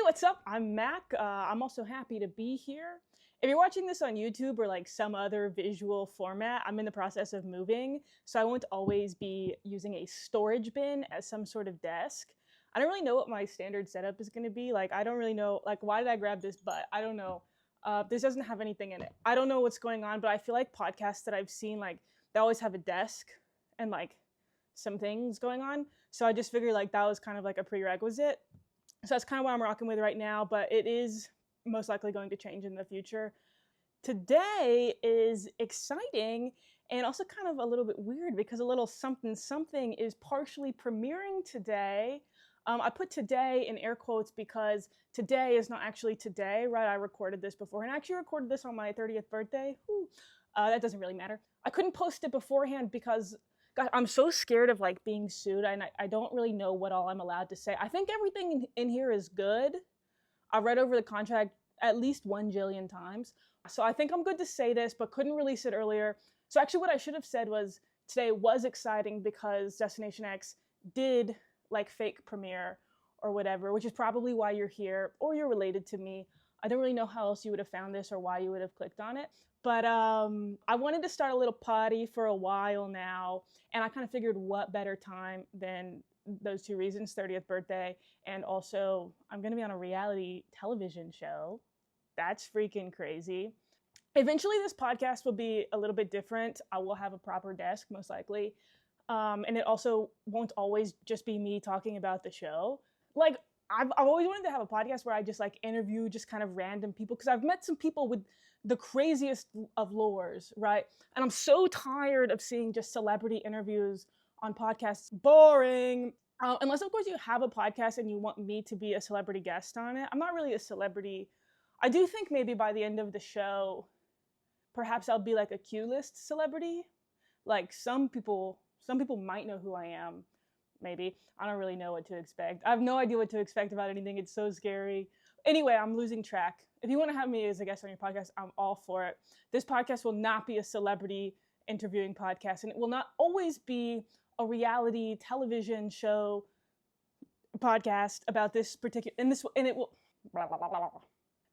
what's up? I'm Mac. I'm also happy to be here. If you're watching this on YouTube or like some other visual format, I'm in the process of moving, so I won't always be using a storage bin as some sort of desk. I don't really know what my standard setup is going to be. Like, I don't really know, like, why did I grab this butt? I don't know. This doesn't have anything in it. I don't know what's going on, but I feel like podcasts that I've seen, like, they always have a desk and like some things going on. So I just figured like that was kind of like a prerequisite. So that's kind of what I'm rocking with right now, but it is most likely going to change in the future. Today is exciting and also kind of a little bit weird because a little something something is partially premiering today. I put today in air quotes because today is not actually today, right? I recorded this before and I actually recorded this on my 30th birthday. That doesn't really matter. I couldn't post it beforehand because God, I'm so scared of like being sued, and I don't really know what all I'm allowed to say. I think everything in here is good. I read over the contract at least 1 jillion times. So I think I'm good to say this, but couldn't release it earlier. So actually what I should have said was today was exciting because Destination X did like fake premiere or whatever, which is probably why you're here or you're related to me. I don't really know how else you would have found this or why you would have clicked on it. But I wanted to start a little party for a while now, and I kind of figured what better time than those two reasons, 30th birthday, and also I'm going to be on a reality television show. That's freaking crazy. Eventually, this podcast will be a little bit different. I will have a proper desk, most likely. And it also won't always just be me talking about the show. Like, I've always wanted to have a podcast where I just like interview just kind of random people, because I've met some people with the craziest of lores, right? And I'm so tired of seeing just celebrity interviews on podcasts. Boring. Unless, of course, you have a podcast and you want me to be a celebrity guest on it. I'm not really a celebrity. I do think maybe by the end of the show, perhaps I'll be like a Q-list celebrity. Like some people might know who I am. Maybe. I don't really know what to expect. I have no idea what to expect about anything. It's so scary. Anyway, I'm losing track. If you want to have me as a guest on your podcast, I'm all for it. This podcast will not be a celebrity interviewing podcast, and it will not always be a reality television show podcast about this particular, and it will, blah, blah, blah, blah.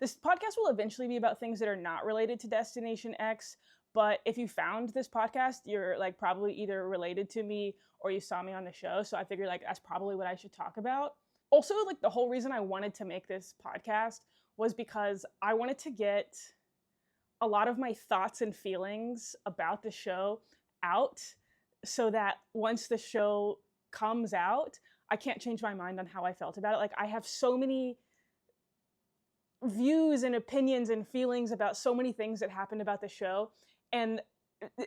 This podcast will eventually be about things that are not related to Destination X. But if you found this podcast, you're like probably either related to me or you saw me on the show. So I figured like that's probably what I should talk about. Also, like the whole reason I wanted to make this podcast was because I wanted to get a lot of my thoughts and feelings about the show out so that once the show comes out, I can't change my mind on how I felt about it. Like I have so many views and opinions and feelings about so many things that happened about the show. And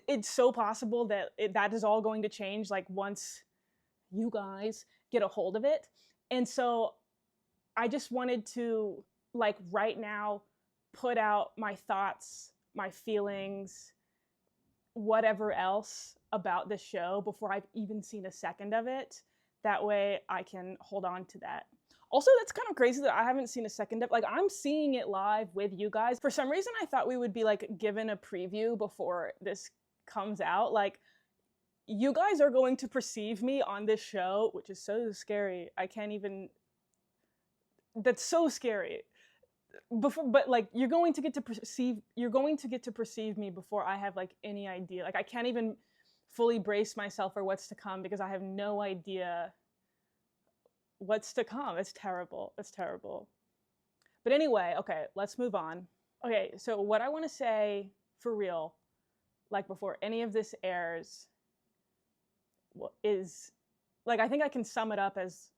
it's so possible that that is all going to change like once you guys get a hold of it. And so I just wanted to like right now put out my thoughts, my feelings, whatever else about the show before I've even seen a second of it. That way I can hold on to that. Also, that's kind of crazy that I haven't seen a second of, like, I'm seeing it live with you guys. For some reason, I thought we would be, like, given a preview before this comes out. Like, you guys are going to perceive me on this show, which is so scary. I can't even, that's so scary. But, like, you're going to get to perceive me before I have, like, any idea. Like, I can't even fully brace myself for what's to come because I have no idea what's to come. It's terrible. It's terrible. But anyway, okay, let's move on. Okay, so what I want to say for real, like before any of this airs, is, like, I think I can sum it up as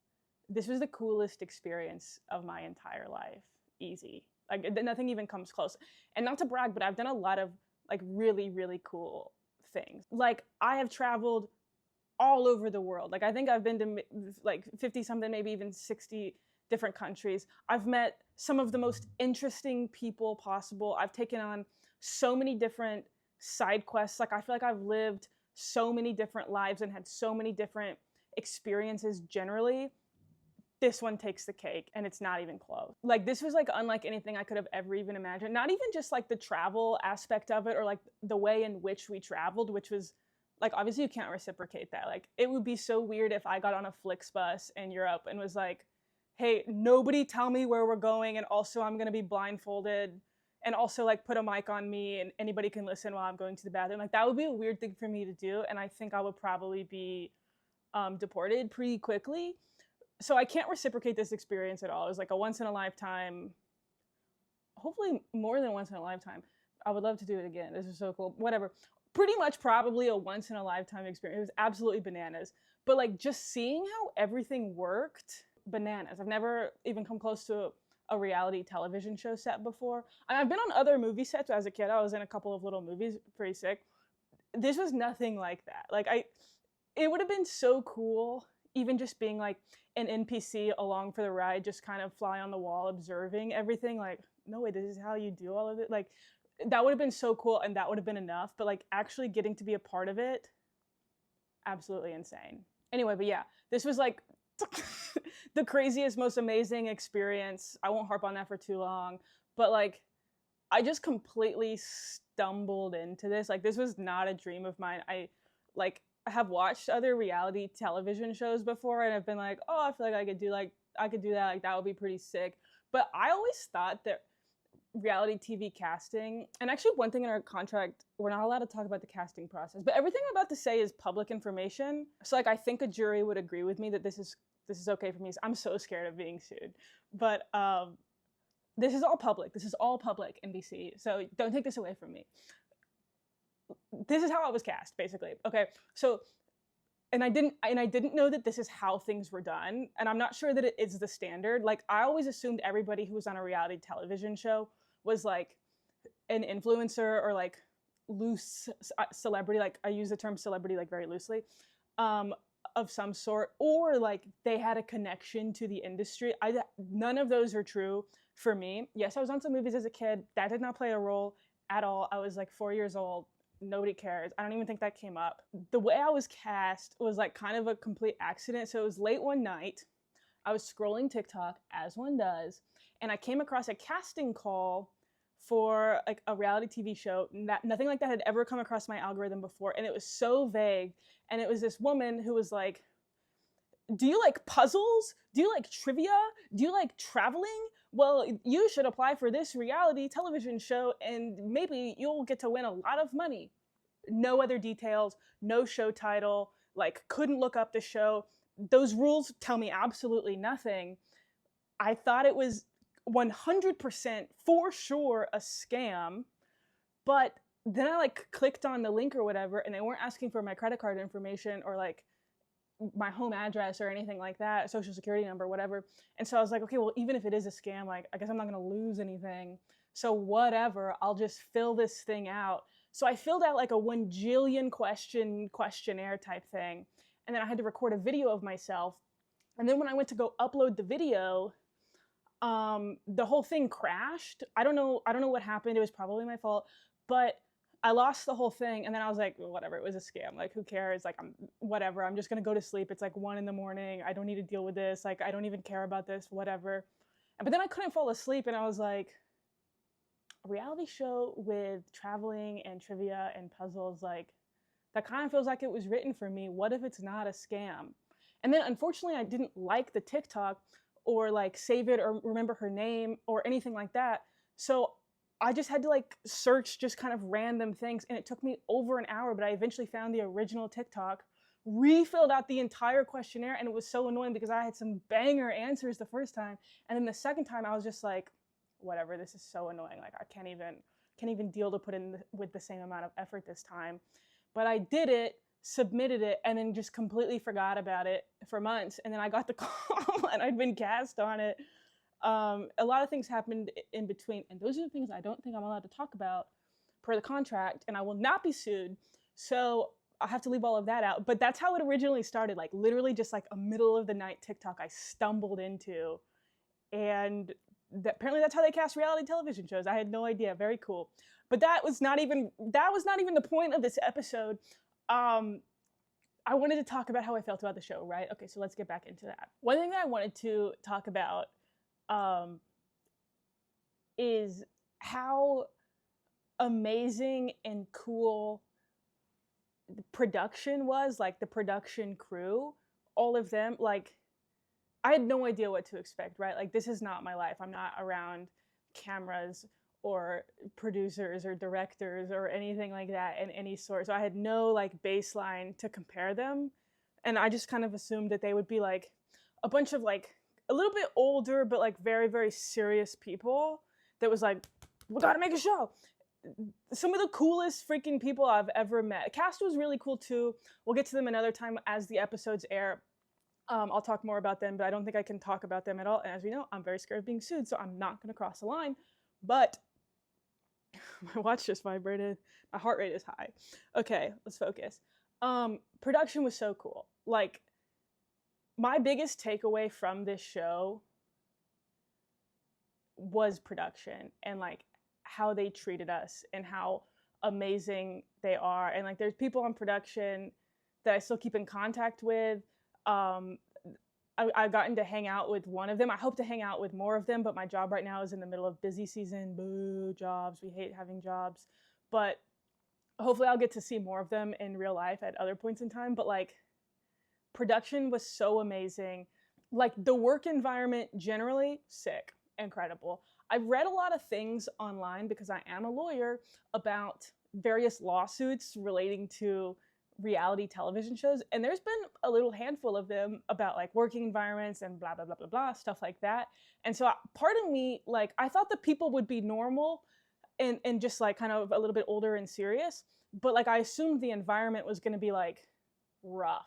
this was the coolest experience of my entire life. Easy. Like, nothing even comes close. And not to brag, but I've done a lot of, like, really, really cool things. Like, I have traveled all over the world. Like, I think I've been to like 50 something, maybe even 60 different countries. I've met some of the most interesting people possible. I've taken on so many different side quests. Like, I feel like I've lived so many different lives and had so many different experiences generally. This one takes the cake, and it's not even close. Like, this was like unlike anything I could have ever even imagined. Not even just like the travel aspect of it or like the way in which we traveled, which was like, obviously you can't reciprocate that. Like, it would be so weird if I got on a Flixbus in Europe and was like, hey, nobody tell me where we're going, and also I'm gonna be blindfolded, and also like put a mic on me and anybody can listen while I'm going to the bathroom. Like that would be a weird thing for me to do, and I think I would probably be deported pretty quickly. So I can't reciprocate this experience at all. It was like a once in a lifetime, hopefully more than once in a lifetime. I would love to do it again. This is so cool. Whatever. Pretty much probably a once in a lifetime experience. It was absolutely bananas. But like just seeing how everything worked, bananas. I've never even come close to a reality television show set before. And I've been on other movie sets as a kid. I was in a couple of little movies, pretty sick. This was nothing like that. It would have been so cool, even just being like an NPC along for the ride, just kind of fly on the wall, observing everything. Like, no way, this is how you do all of it. Like, that would have been so cool, and that would have been enough. But like, actually getting to be a part of it, absolutely insane. Anyway, but yeah, this was like the craziest, most amazing experience. I won't harp on that for too long, but like, I just completely stumbled into this. Like, this was not a dream of mine. I have watched other reality television shows before, and I've been like, oh, I feel like I could do that. Like, that would be pretty sick. But I always thought that reality TV casting, and actually one thing in our contract, we're not allowed to talk about the casting process, but everything I'm about to say is public information. So like, I think a jury would agree with me that this is okay for me. I'm so scared of being sued, but this is all public. This is all public, NBC. So don't take this away from me. This is how I was cast, basically. Okay, so and I didn't know that this is how things were done, and I'm not sure that it is the standard. Like, I always assumed everybody who was on a reality television show was like an influencer or like loose celebrity. Like, I use the term celebrity like very loosely, of some sort, or like they had a connection to the industry. None of those are true for me. Yes, I was on some movies as a kid. That did not play a role at all. I was like 4 years old. Nobody cares. I don't even think that came up. The way I was cast was like kind of a complete accident. So it was late one night. I was scrolling TikTok, as one does, and I came across a casting call for like a reality TV show. Nothing like that had ever come across my algorithm before, and it was so vague. And it was this woman who was like, do you like puzzles? Do you like trivia? Do you like traveling? Well, you should apply for this reality television show and maybe you'll get to win a lot of money. No other details, no show title, like couldn't look up the show. Those rules tell me absolutely nothing. I thought it was 100% for sure a scam, but then I like clicked on the link or whatever, and they weren't asking for my credit card information or like my home address or anything like that, social security number, whatever. And so I was like, okay, well, even if it is a scam, like, I guess I'm not gonna lose anything. So whatever, I'll just fill this thing out. So I filled out like a 1 jillion questionnaire type thing. And then I had to record a video of myself. And then when I went to go upload the video, the whole thing crashed. I don't know what happened. It was probably my fault, but I lost the whole thing. And then I was like, well, whatever, it was a scam. Like, who cares? Like, whatever. I'm just gonna go to sleep. It's like 1 a.m. I don't need to deal with this. Like, I don't even care about this, whatever. But then I couldn't fall asleep, and I was like, a reality show with traveling and trivia and puzzles, like, that kind of feels like it was written for me. What if it's not a scam? And then unfortunately, I didn't like the TikTok or like save it or remember her name or anything like that. So I just had to like search just kind of random things, and it took me over an hour, but I eventually found the original TikTok, refilled out the entire questionnaire, and it was so annoying because I had some banger answers the first time, and then the second time I was just like, whatever, this is so annoying. Like, I can't even deal to put in with the same amount of effort this time. But I did it, submitted it, and then just completely forgot about it for months, and then I got the call and I'd been cast on it. A lot of things happened in between, and those are the things I don't think I'm allowed to talk about per the contract, and I will not be sued, so I have to leave all of that out. But that's how it originally started, like literally just like a middle of the night TikTok I stumbled into, and apparently that's how they cast reality television shows. I had no idea. Very cool. But that was not even the point of this episode. I wanted to talk about how I felt about the show, right? Okay, so let's get back into that. One thing that I wanted to talk about is how amazing and cool the production was, like the production crew, all of them. Like, I had no idea what to expect, right? Like, this is not my life. I'm not around cameras or producers or directors or anything like that in any sort. So I had no like baseline to compare them. And I just kind of assumed that they would be like a bunch of like a little bit older, but like very, very serious people that was like, we gotta make a show. Some of the coolest freaking people I've ever met. Cast was really cool too. We'll get to them another time as the episodes air. I'll talk more about them, but I don't think I can talk about them at all. And as we know, I'm very scared of being sued, so I'm not going to cross the line. But my watch just vibrated. My heart rate is high. Okay, let's focus. Production was so cool. Like, my biggest takeaway from this show was production and like how they treated us and how amazing they are. And like, there's people on production that I still keep in contact with. I've gotten to hang out with one of them. I hope to hang out with more of them, but my job right now is in the middle of busy season. Boo, jobs. We hate having jobs. But hopefully I'll get to see more of them in real life at other points in time. But like, production was so amazing. Like, the work environment generally, sick, incredible. I've read a lot of things online because I am a lawyer about various lawsuits relating to reality television shows, and there's been a little handful of them about like working environments and blah blah blah blah blah, stuff like that. And so part of me, like, I thought the people would be normal and just like kind of a little bit older and serious, but like I assumed the environment was going to be like rough,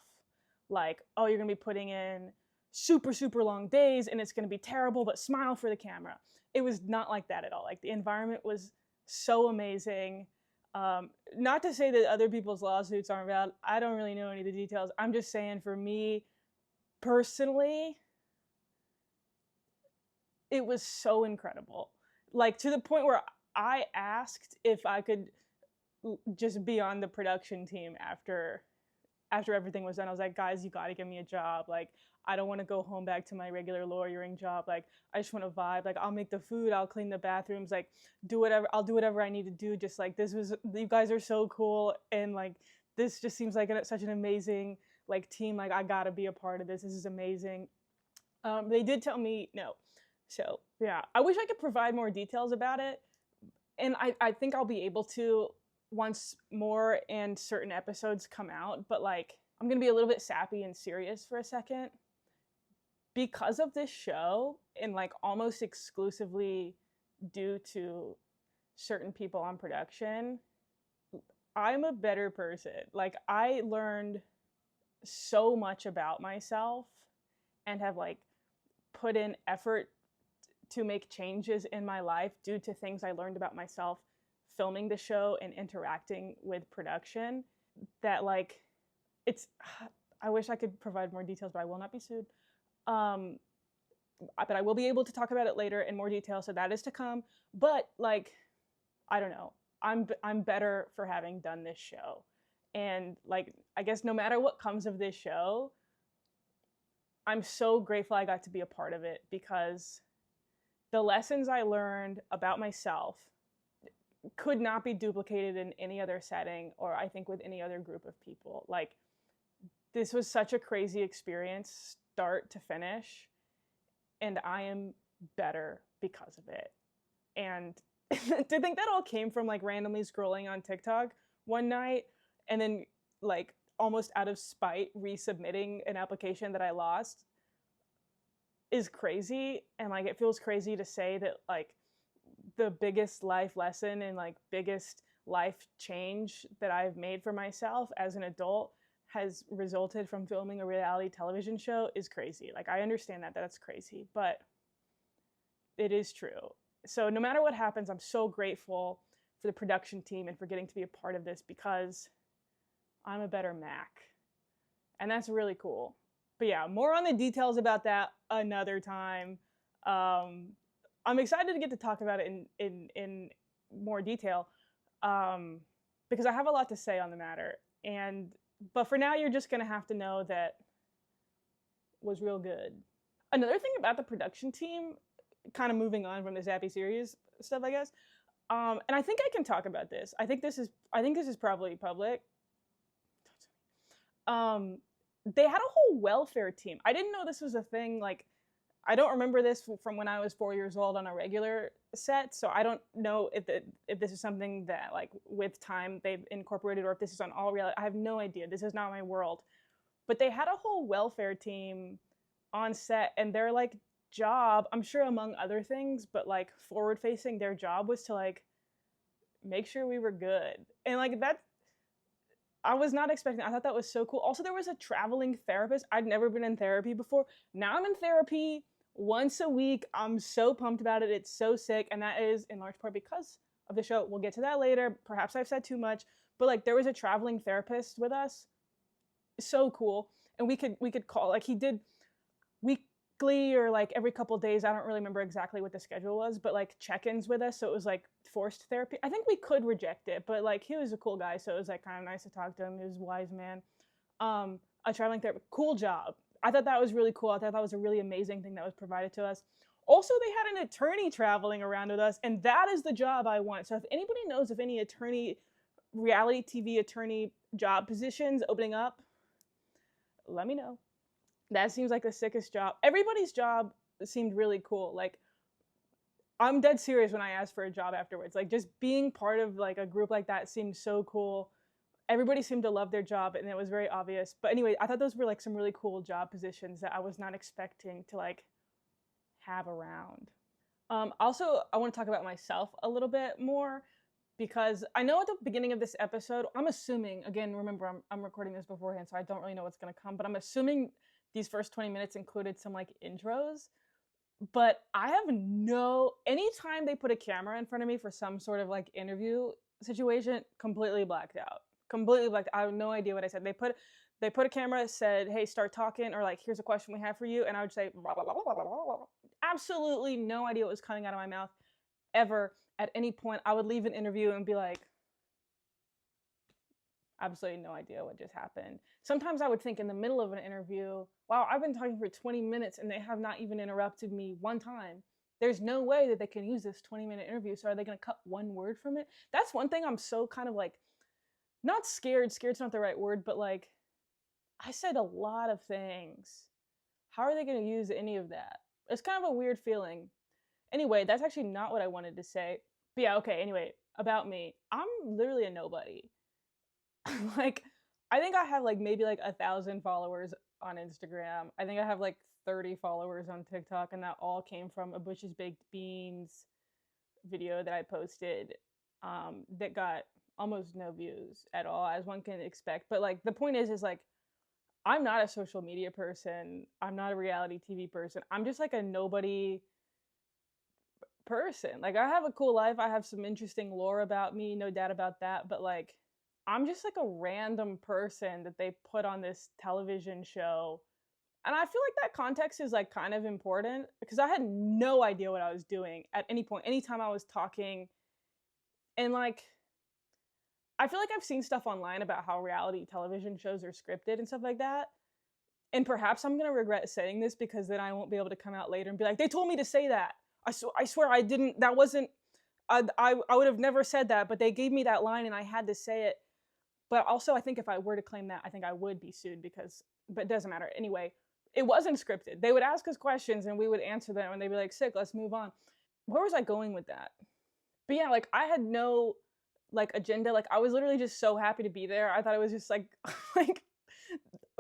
like, oh, you're going to be putting in super super long days and it's going to be terrible, but smile for the camera. It was not like that at all. Like, the environment was so amazing. Not to say that other people's lawsuits aren't valid. I don't really know any of the details. I'm just saying, for me personally, it was so incredible. Like, to the point where I asked if I could just be on the production team after everything was done. I was like, guys, you got to give me a job. Like, I don't want to go home back to my regular lawyering job. Like, I just want to vibe. Like, I'll make the food, I'll clean the bathrooms, like, I'll do whatever I need to do. Just like, you guys are so cool. And like, this just seems like such an amazing like team. Like, I gotta be a part of this. This is amazing. They did tell me no. So yeah, I wish I could provide more details about it. And I think I'll be able to once more and certain episodes come out. But like, I'm gonna be a little bit sappy and serious for a second. Because of this show, and like almost exclusively due to certain people on production, I'm a better person. Like, I learned so much about myself and have like put in effort to make changes in my life due to things I learned about myself filming the show and interacting with production, that like, I wish I could provide more details, but I will not be sued. But I will be able to talk about it later in more detail, so that is to come. But like, I don't know, I'm better for having done this show. And like, I guess no matter what comes of this show, I'm so grateful I got to be a part of it, because the lessons I learned about myself could not be duplicated in any other setting, or I think with any other group of people. Like, this was such a crazy experience, start to finish, and I am better because of it. And to think that all came from like randomly scrolling on TikTok one night and then like almost out of spite resubmitting an application that I lost is crazy. And like, it feels crazy to say that like the biggest life lesson and like biggest life change that I've made for myself as an adult has resulted from filming a reality television show is crazy. Like, I understand that that's crazy, but it is true. So no matter what happens, I'm so grateful for the production team and for getting to be a part of this, because I'm a better Mac. And that's really cool. But yeah, more on the details about that another time. I'm excited to get to talk about it in more detail, because I have a lot to say on the matter. But for now, you're just going to have to know that was real good. Another thing about the production team, kind of moving on from the Zappy series stuff, I guess, and I think I can talk about this. I think this is probably public. they had a whole welfare team. I didn't know this was a thing. Like, I don't remember this from when I was 4 years old on a regular set, so I don't know if this is something that like with time they've incorporated or if this is on all reality. I have no idea. This is not my world. But they had a whole welfare team on set, and their like job, I'm sure among other things, but like forward facing, their job was to like make sure we were good. And like that, I was not expecting. I thought that was so cool. Also, there was a traveling therapist. I'd never been in therapy before. Now I'm in therapy once a week. I'm so pumped about it. It's so sick. And that is in large part because of the show. We'll get to that later. Perhaps I've said too much, but like there was a traveling therapist with us. So cool. And we could call, like he did weekly or like every couple days. I don't really remember exactly what the schedule was, but like check-ins with us. So it was like forced therapy. I think we could reject it, but like he was a cool guy, so it was like kind of nice to talk to him. He was a wise man. A traveling therapist, cool job. I thought that was really cool. I thought that was a really amazing thing that was provided to us. Also, they had an attorney traveling around with us, and that is the job I want. So if anybody knows of any attorney, reality TV attorney job positions opening up, let me know. That seems like the sickest job. Everybody's job seemed really cool. Like, I'm dead serious when I asked for a job afterwards. Like, just being part of like a group like that seemed so cool. Everybody seemed to love their job, and it was very obvious. But anyway, I thought those were like some really cool job positions that I was not expecting to like have around. Also, I want to talk about myself a little bit more because I know at the beginning of this episode, I'm assuming, again, remember, I'm recording this beforehand, so I don't really know what's going to come, but I'm assuming these first 20 minutes included some like intros. But I have anytime they put a camera in front of me for some sort of like interview situation, completely blacked out. Completely blacked. I have no idea what I said. They put a camera, said, "Hey, start talking," or like, "Here's a question we have for you," and I would say, blah, blah, blah, blah, blah, blah. Absolutely no idea what was coming out of my mouth ever at any point. I would leave an interview and be like, absolutely no idea what just happened. Sometimes I would think in the middle of an interview, wow, I've been talking for 20 minutes and they have not even interrupted me one time. There's no way that they can use this 20-minute interview. So are they going to cut one word from it? That's one thing I'm so kind of like, not scared. Scared's not the right word, but like, I said a lot of things. How are they going to use any of that? It's kind of a weird feeling. Anyway, that's actually not what I wanted to say. But yeah, okay, anyway, about me. I'm literally a nobody. Like, I think I have like maybe like 1,000 followers on Instagram. I think I have like 30 followers on TikTok, and that all came from a Bush's Baked Beans video that I posted that got almost no views at all, as one can expect. But like the point is like I'm not a social media person. I'm not a reality TV person. I'm just like a nobody person. Like I have a cool life. I have some interesting lore about me, no doubt about that. But like I'm just like a random person that they put on this television show. And I feel like that context is like kind of important because I had no idea what I was doing at any point, anytime I was talking. And like, I feel like I've seen stuff online about how reality television shows are scripted and stuff like that. And perhaps I'm going to regret saying this because then I won't be able to come out later and be like, they told me to say that. I swear I didn't, that wasn't, I would have never said that, but they gave me that line and I had to say it. But also, I think if I were to claim that, I think I would be sued because, but it doesn't matter. Anyway, it wasn't scripted. They would ask us questions and we would answer them and they'd be like, sick, let's move on. Where was I going with that? But yeah, like I had no like agenda. Like I was literally just so happy to be there. I thought it was just like, like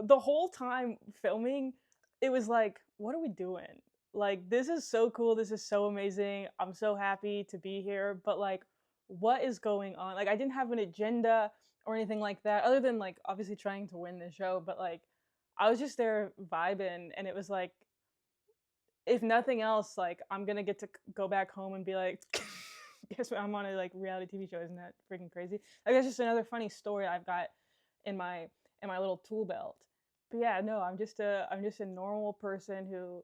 the whole time filming, it was like, what are we doing? Like, this is so cool. This is so amazing. I'm so happy to be here. But like, what is going on? Like, I didn't have an agenda or anything like that, other than like obviously trying to win the show. But like, I was just there vibing, and it was like, if nothing else, like I'm gonna get to go back home and be like, guess what? I'm on a like reality TV show. Isn't that freaking crazy? Like, that's just another funny story I've got in my little tool belt. But yeah, no, I'm just a normal person who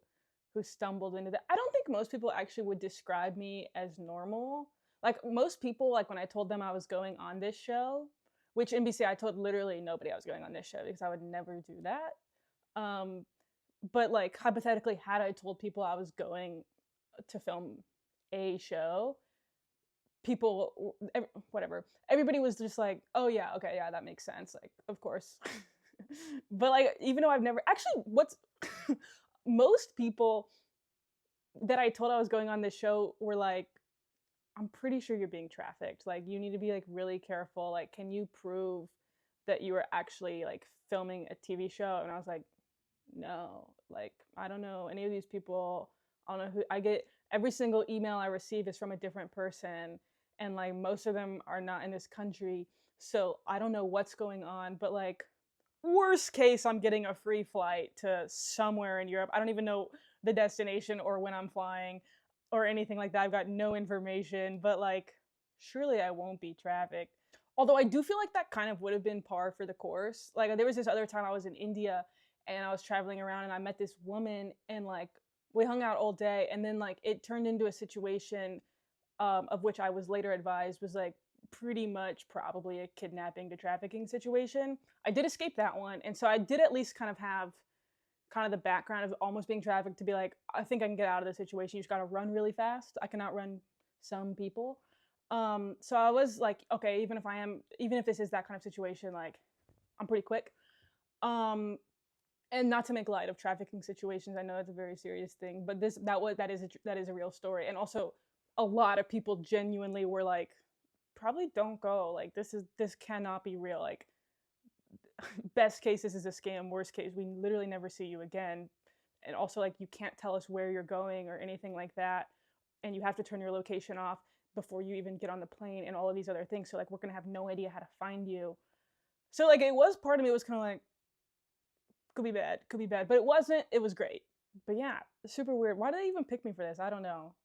stumbled into that. I don't think most people actually would describe me as normal. Like most people, like when I told them I was going on this show, which NBC, I told literally nobody I was going on this show because I would never do that. But like hypothetically, had I told people I was going to film a show, people, whatever, everybody was just like, oh yeah, okay, yeah, that makes sense. Like, of course. But like, even though I've never actually, what's most people that I told I was going on this show were like, I'm pretty sure you're being trafficked. Like, you need to be like really careful. Like, can you prove that you were actually like filming a TV show? And I was like, no, like, I don't know any of these people. I don't know who. I get every single email I receive is from a different person, and like most of them are not in this country, so I don't know what's going on. But like, worst case, I'm getting a free flight to somewhere in Europe. I don't even know the destination or when I'm flying or anything like that. I've got no information, but like, surely I won't be trafficked. Although I do feel like that kind of would have been par for the course. Like, there was this other time I was in India and I was traveling around and I met this woman and like we hung out all day, and then like it turned into a situation of which I was later advised was like pretty much probably a kidnapping to trafficking situation. I did escape that one, and so I did at least kind of have kind of the background of almost being trafficked to be like, I think I can get out of the situation. You just got to run really fast. I can outrun some people. So I was like, okay, even if this is that kind of situation, like I'm pretty quick. And not to make light of trafficking situations, I know that's a very serious thing, but that is a real story. And also, a lot of people genuinely were like, probably don't go. Like, this cannot be real. Like, best case, this is a scam. Worst case, we literally never see you again. And also, like, you can't tell us where you're going or anything like that, and you have to turn your location off before you even get on the plane and all of these other things. So like, we're gonna have no idea how to find you. So like, it was part of me was kind of like, could be bad, but it wasn't. It was great. But yeah, super weird. Why did they even pick me for this? I don't know.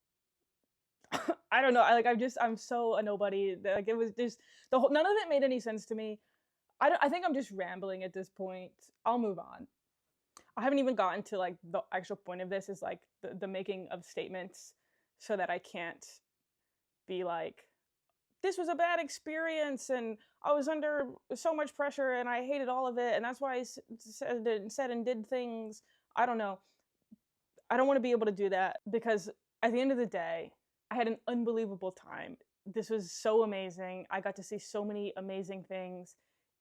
I don't know. I'm so a nobody. Like, it was just none of it made any sense to me. I think I'm just rambling at this point. I'll move on. I haven't even gotten to like the actual point of this is like the making of statements so that I can't be like, this was a bad experience and I was under so much pressure and I hated all of it and that's why I said and did things. I don't know. I don't want to be able to do that because at the end of the day, I had an unbelievable time. This was so amazing. I got to see so many amazing things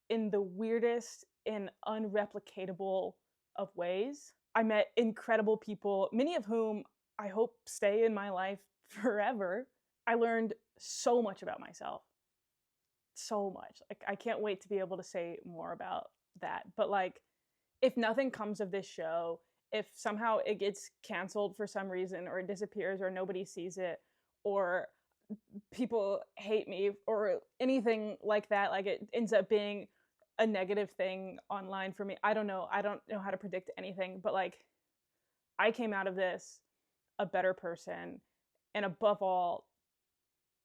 in the weirdest and unreplicatable of ways. I met incredible people, many of whom I hope stay in my life forever. I learned so much about myself. So much. Like, I can't wait to be able to say more about that. But like, if nothing comes of this show, if somehow it gets canceled for some reason or it disappears or nobody sees it or people hate me or anything like that, like it ends up being a negative thing online for me. I don't know how to predict anything, but like, I came out of this a better person, and above all,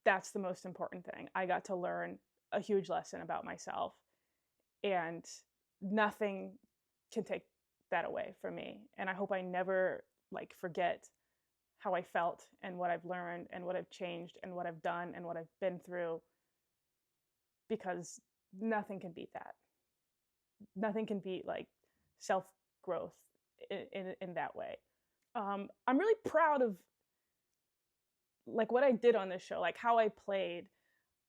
that's the most important thing. I got to learn a huge lesson about myself, and nothing can take that away from me. And I hope I never like forget how I felt and what I've learned and what I've changed and what I've done and what I've been through, because nothing can beat that. Nothing can beat like self-growth in that way. I'm really proud of like what I did on this show, like how I played.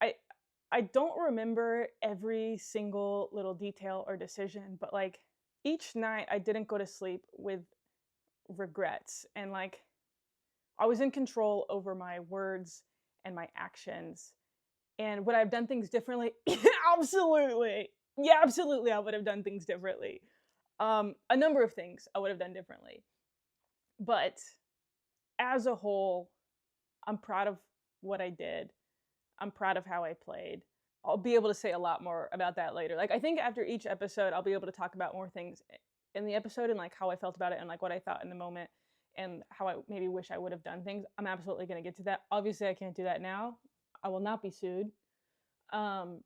I don't remember every single little detail or decision, but like each night I didn't go to sleep with regrets, and like I was in control over my words and my actions. And would I have done things differently? Absolutely. Yeah, absolutely I would have done things differently. A number of things I would have done differently. But as a whole, I'm proud of what I did. I'm proud of how I played. I'll be able to say a lot more about that later. Like, I think after each episode, I'll be able to talk about more things in the episode and like how I felt about it and like what I thought in the moment and how I maybe wish I would have done things. I'm absolutely going to get to that. Obviously, I can't do that now. I will not be sued. But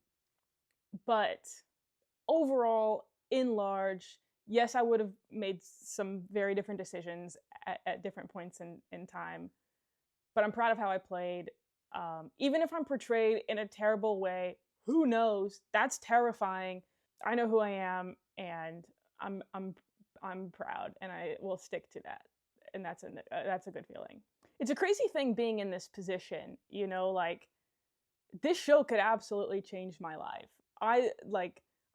overall, in large, yes, I would have made some very different decisions at different points in time. But I'm proud of how I played. Even if I'm portrayed in a terrible way, who knows? That's terrifying. I know who I am, and I'm proud, and I will stick to that. And that's a good feeling. It's a crazy thing being in this position, you know, like this show could absolutely change my life.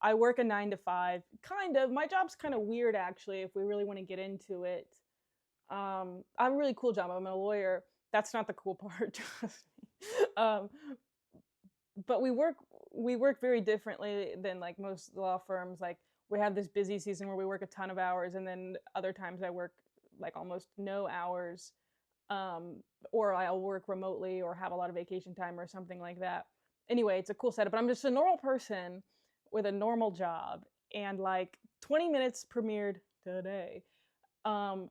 I work a 9 to 5, kind of. My job's kind of weird, actually, if we really want to get into it. I have a really cool job. I'm a lawyer. That's not the cool part, trust me. But we work very differently than like most law firms. Like we have this busy season where we work a ton of hours, and then other times I work like almost no hours, um, or I'll work remotely or have a lot of vacation time or something like that. Anyway, it's a cool setup. But I'm just a normal person with a normal job, and like 20 minutes premiered today. Um,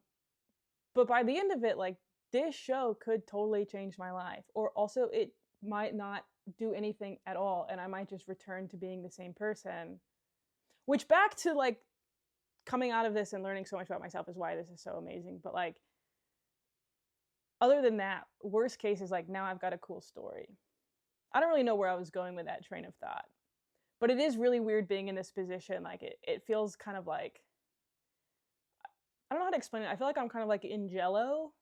but by the end of it, like this show could totally change my life, or also it might not do anything at all, and I might just return to being the same person. Which, back to like coming out of this and learning so much about myself, is why this is so amazing. But like, other than that, worst case is like now I've got a cool story. I don't really know where I was going with that train of thought, but it is really weird being in this position. Like it feels kind of like, I don't know how to explain it. I feel like I'm kind of like in jello.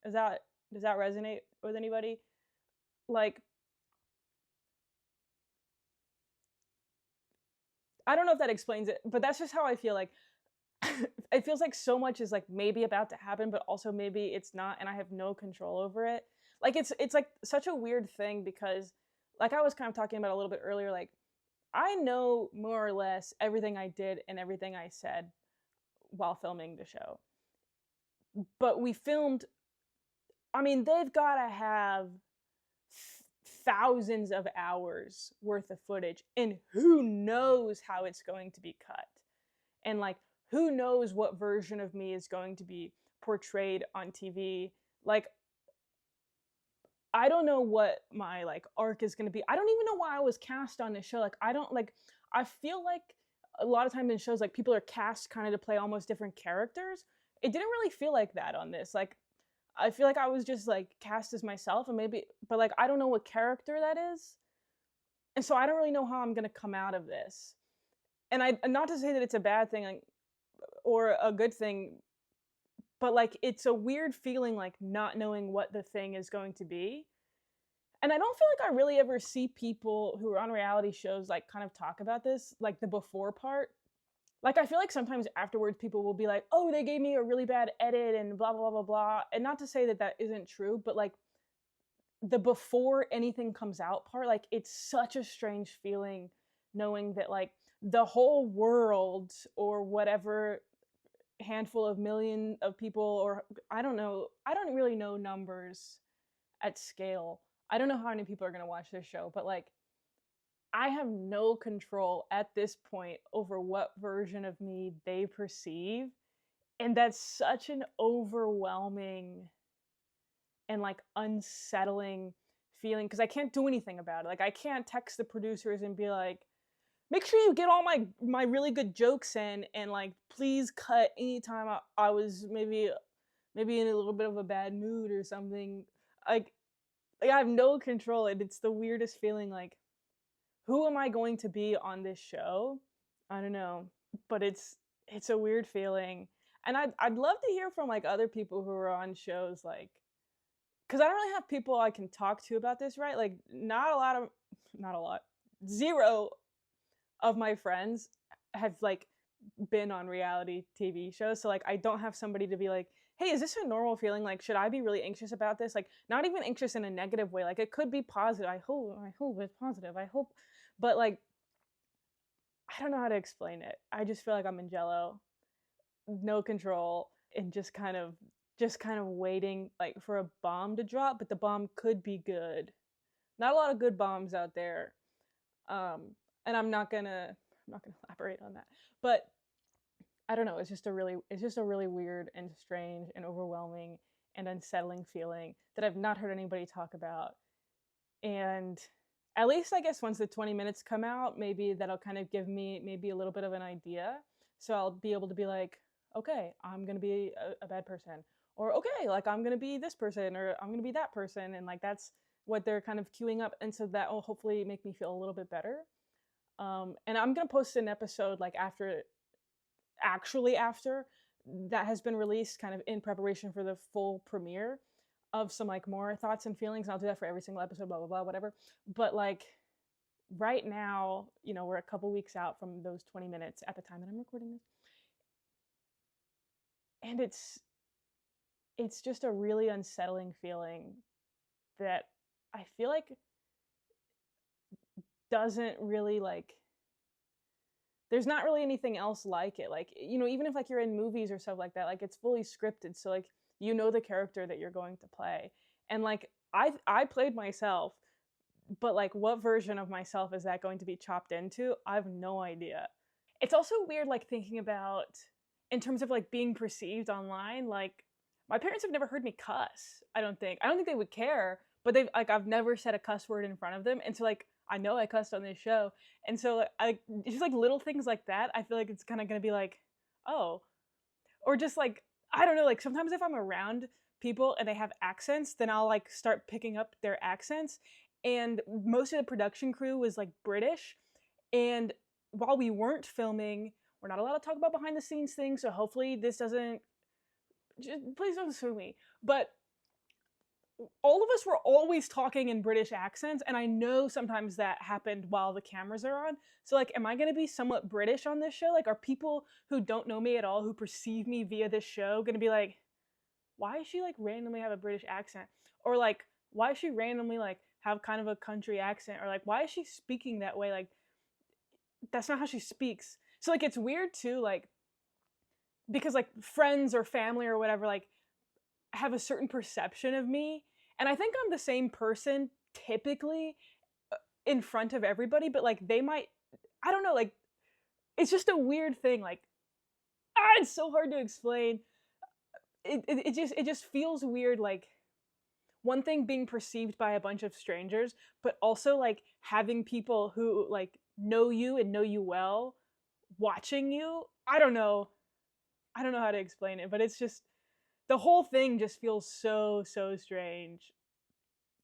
Does that resonate with anybody? Like, I don't know if that explains it, but that's just how I feel. Like it feels like so much is like maybe about to happen, but also maybe it's not, and I have no control over it. Like it's like such a weird thing, because like I was kind of talking about a little bit earlier, like I know more or less everything I did and everything I said while filming the show. But we filmed, I mean, they've got to have thousands of hours worth of footage, and who knows how it's going to be cut. And like, who knows what version of me is going to be portrayed on TV. Like, I don't know what my like arc is going to be. I don't even know why I was cast on this show. Like, I don't like, I feel like a lot of times in shows, like people are cast kind of to play almost different characters. It didn't really feel like that on this. Like, I feel like I was just like cast as myself, and maybe, but like I don't know what character that is. And so I don't really know how I'm going to come out of this. And I, not to say that it's a bad thing, like, or a good thing, but like it's a weird feeling, like not knowing what the thing is going to be. And I don't feel like I really ever see people who are on reality shows like kind of talk about this, like the before part. Like I feel like sometimes afterwards people will be like, oh, they gave me a really bad edit and blah blah blah blah. And not to say that that isn't true, but like the before anything comes out part, like it's such a strange feeling knowing that like the whole world, or whatever handful of million of people, or I don't know, I don't really know numbers at scale. I don't know how many people are going to watch this show, but like I have no control at this point over what version of me they perceive. And that's such an overwhelming and like unsettling feeling, because I can't do anything about it. Like I can't text the producers and be like, make sure you get all my really good jokes in, and like please cut anytime I was maybe in a little bit of a bad mood or something. Like I have no control, and it's the weirdest feeling. Like, who am I going to be on this show? I don't know, but it's a weird feeling. And I'd love to hear from like other people who are on shows, like, because I don't really have people I can talk to about this, right? Like not a lot, zero of my friends have like been on reality TV shows. So like I don't have somebody to be like, hey, is this a normal feeling? Like, should I be really anxious about this? Like, not even anxious in a negative way. Like, it could be positive. I hope it's positive. I hope, but like, I don't know how to explain it. I just feel like I'm in jello, no control, and just kind of waiting like for a bomb to drop. But the bomb could be good. Not a lot of good bombs out there. And I'm not gonna elaborate on that. But I don't know, it's just a really weird and strange and overwhelming and unsettling feeling that I've not heard anybody talk about. And at least I guess once the 20 minutes come out, maybe that'll kind of give me maybe a little bit of an idea. So I'll be able to be like, okay, I'm going to be a bad person, or okay, like I'm going to be this person, or I'm going to be that person, and like that's what they're kind of queuing up, and so that will hopefully make me feel a little bit better. And I'm going to post an episode like after that has been released, kind of in preparation for the full premiere, of some like more thoughts and feelings. And I'll do that for every single episode, blah blah blah, whatever. But like right now, we're a couple weeks out from those 20 minutes at the time that I'm recording this. And it's just a really unsettling feeling that I feel like doesn't really like there's not really anything else like it. Like, even if like you're in movies or stuff like that, like it's fully scripted. So like the character that you're going to play. And like I played myself, but like what version of myself is that going to be chopped into? I have no idea. It's also weird like thinking about in terms of like being perceived online, like my parents have never heard me cuss. I don't think they would care, but they've like I've never said a cuss word in front of them. And so like I know I cussed on this show. And so like, it's just like little things like that. I feel like it's kind of going to be like, "Oh." Or just like I don't know, like sometimes if I'm around people and they have accents, then I'll like start picking up their accents. And most of the production crew was like British, and while we weren't filming, we're not allowed to talk about behind the scenes things, so hopefully this doesn't just please don't sue me. But all of us were always talking in British accents, and I know sometimes that happened while the cameras are on. So, like, am I going to be somewhat British on this show? Like, are people who don't know me at all, who perceive me via this show, going to be like, why is she, like, randomly have a British accent? Or, like, why is she randomly, like, have kind of a country accent? Or, like, why is she speaking that way? Like, that's not how she speaks. So, like, it's weird, too, like, because, like, friends or family or whatever, like, have a certain perception of me, and I think I'm the same person typically in front of everybody, but like they might I don't know, like it's just a weird thing, like it's so hard to explain. It just feels weird, like one thing being perceived by a bunch of strangers, but also like having people who like know you and know you well watching you. I don't know how to explain it, but it's just the whole thing just feels so strange.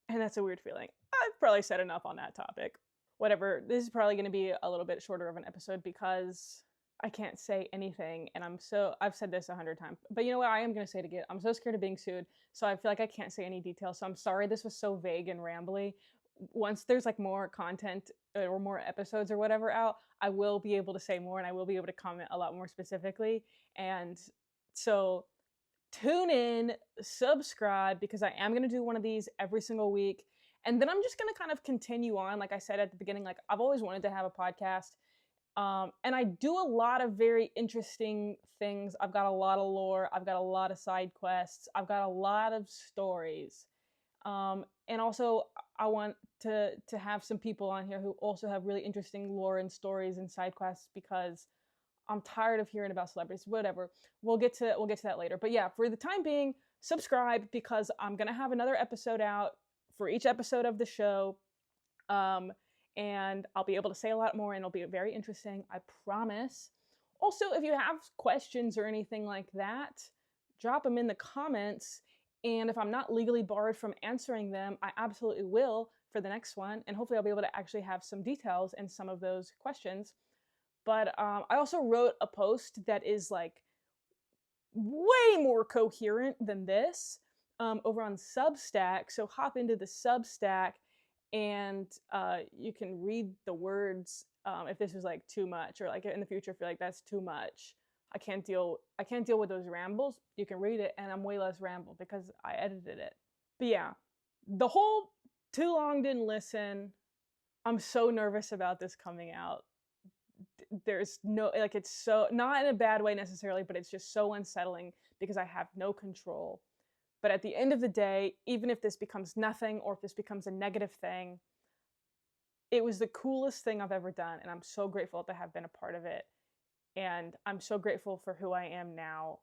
And that's a weird feeling. I've probably said enough on that topic. Whatever. This is probably going to be a little bit shorter of an episode because I can't say anything, and I've said this 100 times. But you know what? I am going to say it again. I'm so scared of being sued, so I feel like I can't say any details. So I'm sorry this was so vague and rambly. Once there's like more content or more episodes or whatever out, I will be able to say more, and I will be able to comment a lot more specifically. And so tune in, subscribe, because I am going to do one of these every single week. And then I'm just going to kind of continue on. Like I said at the beginning, like I've always wanted to have a podcast. And I do a lot of very interesting things. I've got a lot of lore. I've got a lot of side quests. I've got a lot of stories. And also I want to have some people on here who also have really interesting lore and stories and side quests, because I'm tired of hearing about celebrities. Whatever. We'll get to that later. But yeah, for the time being, subscribe, because I'm gonna have another episode out for each episode of the show. And I'll be able to say a lot more, and it'll be very interesting, I promise. Also, if you have questions or anything like that, drop them in the comments. And if I'm not legally barred from answering them, I absolutely will for the next one. And hopefully I'll be able to actually have some details in some of those questions. But I also wrote a post that is like way more coherent than this over on Substack. So hop into the Substack, and you can read the words if this is like too much, or like in the future feel like that's too much. I can't deal with those rambles. You can read it, and I'm way less ramble because I edited it. But yeah, the whole too long didn't listen. I'm so nervous about this coming out. There's no, like, it's so, not in a bad way necessarily, but it's just so unsettling because I have no control. But at the end of the day, even if this becomes nothing, or if this becomes a negative thing, it was the coolest thing I've ever done, and I'm so grateful to have been a part of it. And I'm so grateful for who I am now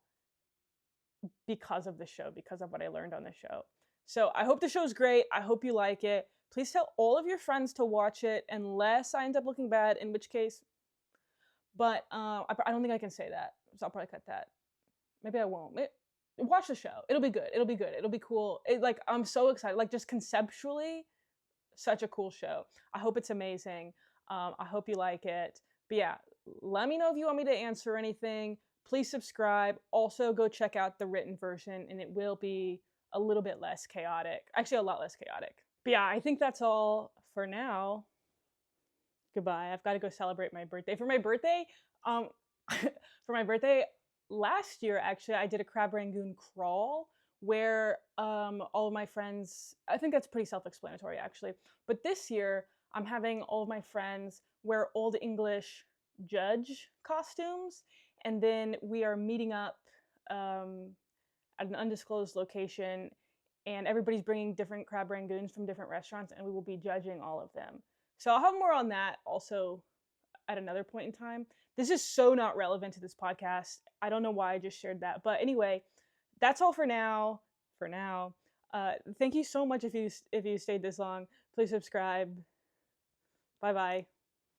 because of the show, because of what I learned on the show. So I hope the show's great. I hope you like it. Please tell all of your friends to watch it, unless I end up looking bad, in which case, but I don't think I can say that, so I'll probably cut that. Maybe I won't. Watch the show. It'll be good. It'll be good. It'll be cool. Like, I'm so excited. Like, just conceptually, such a cool show. I hope it's amazing. I hope you like it. But yeah, let me know if you want me to answer anything. Please subscribe. Also, go check out the written version, and it will be a little bit less chaotic. Actually, a lot less chaotic. But yeah, I think that's all for now. Goodbye. I've got to go celebrate my birthday. For my birthday, um, for my birthday last year, actually, I did a crab rangoon crawl where all of my friends. I think that's pretty self-explanatory, actually. But this year, I'm having all of my friends wear Old English judge costumes, and then we are meeting up um, at an undisclosed location, and everybody's bringing different crab rangoons from different restaurants, and we will be judging all of them. So I'll have more on that also at another point in time. This is so not relevant to this podcast. I don't know why I just shared that, but anyway, that's all for now. For now, thank you so much if you stayed this long. Please subscribe. Bye bye.